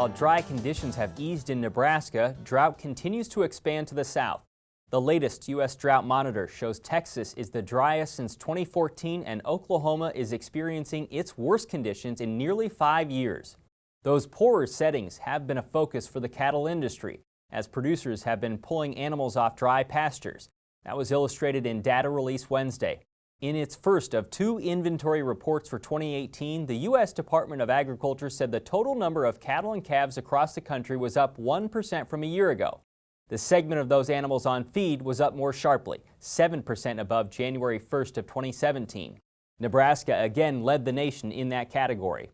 While dry conditions have eased in Nebraska, drought continues to expand to the south. The latest U.S. Drought Monitor shows Texas is the driest since 2014 and Oklahoma is experiencing its worst conditions in nearly 5 years. Those poorer settings have been a focus for the cattle industry, as producers have been pulling animals off dry pastures. That was illustrated in data released Wednesday. In its first of 2 inventory reports for 2018, the U.S. Department of Agriculture said the total number of cattle and calves across the country was up 1% from a year ago. The segment of those animals on feed was up more sharply, 7% above January 1st of 2017. Nebraska again led the nation in that category.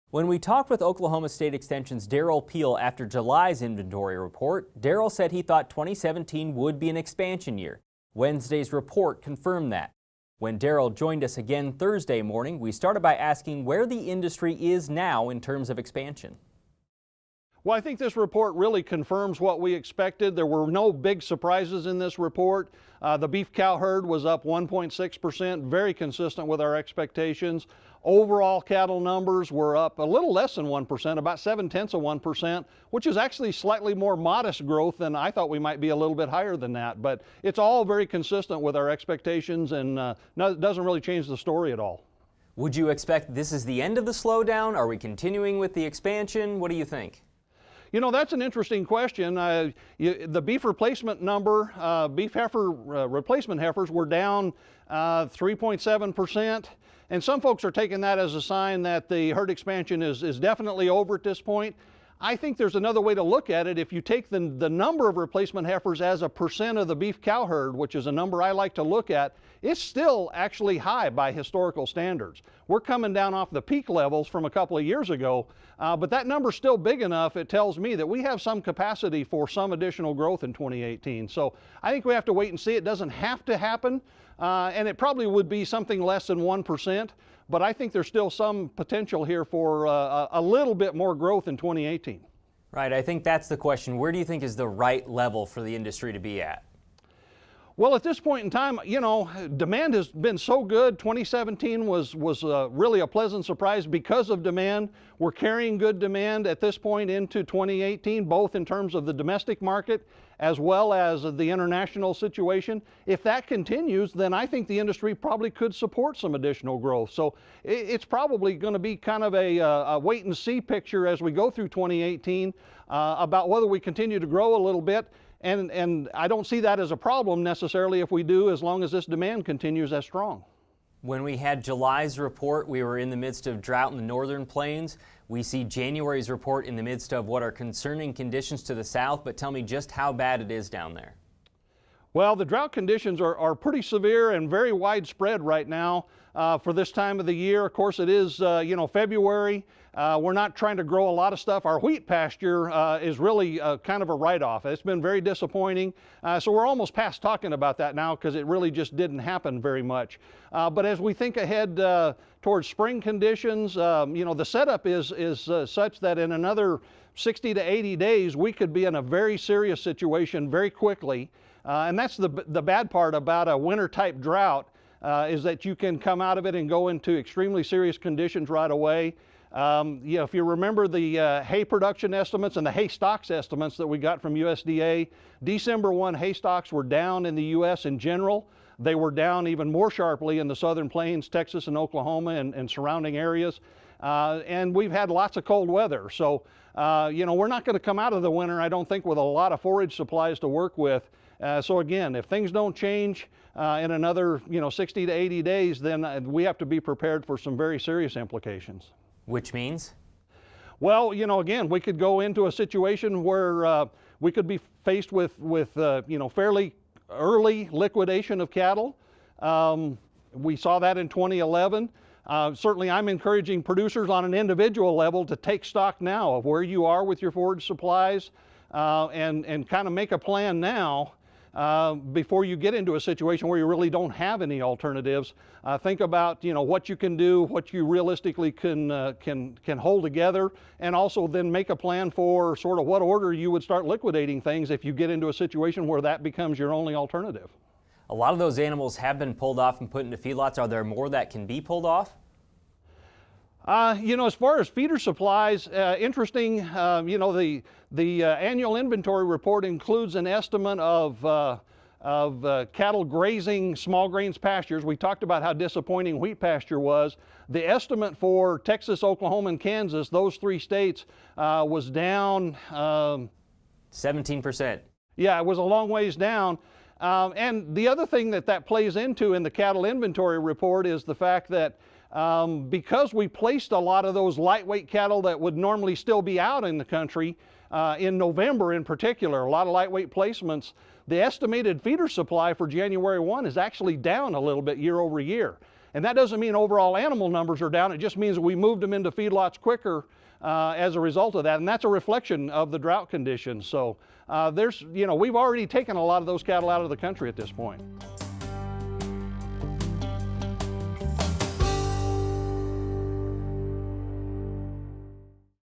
When we talked with Oklahoma State Extension's Derrell Peel after July's inventory report, Derrell said he thought 2017 would be an expansion year. Wednesday's report confirmed that. When Derrell joined us again Thursday morning, we started by asking where the industry is now in terms of expansion. Well, I think this report really confirms what we expected. There were no big surprises in this report. The beef cow herd was up 1.6%, very consistent with our expectations. Overall cattle numbers were up a little less than 1%, about 0.7%, which is actually slightly more modest growth than I thought we might be a little bit higher than that. But it's all very consistent with our expectations and doesn't really change the story at all. Would you expect this is the end of the slowdown? Are we continuing with the expansion? What do you think? You know, that's an interesting question. The beef replacement number, beef heifer replacement heifers were down 3.7%. And some folks are taking that as a sign that the herd expansion is definitely over at this point. I think there's another way to look at it. If you take the number of replacement heifers as a percent of the beef cow herd, which is a number I like to look at, it's still actually high by historical standards. We're coming down off the peak levels from a couple of years ago, but that number's still big enough. It tells me that we have some capacity for some additional growth in 2018. So I think we have to wait and see. It doesn't have to happen, and it probably would be something less than 1%. But I think there's still some potential here for a little bit more growth in 2018. Right, I think that's the question. Where do you think is the right level for the industry to be at? Well, at this point in time, you know, demand has been so good. 2017 was really a pleasant surprise because of demand. We're carrying good demand at this point into 2018, both in terms of the domestic market as well as the international situation. If that continues, then I think the industry probably could support some additional growth. So it's probably going to be kind of a wait and see picture as we go through 2018 about whether we continue to grow a little bit. And I don't see that as a problem necessarily if we do, as long as this demand continues as strong. When we had July's report, we were in the midst of drought in the northern plains. We see January's report in the midst of what are concerning conditions to the south, but tell me just how bad it is down there. Well, the drought conditions are pretty severe and very widespread right now for this time of the year. Of course, it is, February. We're not trying to grow a lot of stuff. Our wheat pasture is really kind of a write-off. It's been very disappointing. So we're almost past talking about that now because it really just didn't happen very much. But as we think ahead towards spring conditions, the setup is such that in another 60 to 80 days, we could be in a very serious situation very quickly. And that's the bad part about a winter-type drought is that you can come out of it and go into extremely serious conditions right away. If you remember the hay production estimates and the hay stocks estimates that we got from USDA, December 1 hay stocks were down in the U.S. in general. They were down even more sharply in the southern plains, Texas and Oklahoma and surrounding areas. And we've had lots of cold weather. So, we're not going to come out of the winter, I don't think, with a lot of forage supplies to work with. So again, if things don't change in another 60 to 80 days, then we have to be prepared for some very serious implications. Which means? Well, again, we could go into a situation where we could be faced with fairly early liquidation of cattle. We saw that in 2011. Certainly, I'm encouraging producers on an individual level to take stock now of where you are with your forage supplies and kind of make a plan now before you get into a situation where you really don't have any alternatives. Think about what you can do, what you realistically can hold together, and also then make a plan for sort of what order you would start liquidating things if you get into a situation where that becomes your only alternative. A lot of those animals have been pulled off and put into feedlots. Are there more that can be pulled off? As far as feeder supplies, interesting, the annual inventory report includes an estimate of cattle grazing small grains pastures. We talked about how disappointing wheat pasture was. The estimate for Texas, Oklahoma, and Kansas, those 3 states, was down 17%. Yeah, it was a long ways down. And the other thing that plays into in the cattle inventory report is the fact that because we placed a lot of those lightweight cattle that would normally still be out in the country in November in particular, a lot of lightweight placements, the estimated feeder supply for January 1 is actually down a little bit year over year. And that doesn't mean overall animal numbers are down, it just means we moved them into feedlots quicker as a result of that, and that's a reflection of the drought conditions. So we've already taken a lot of those cattle out of the country at this point.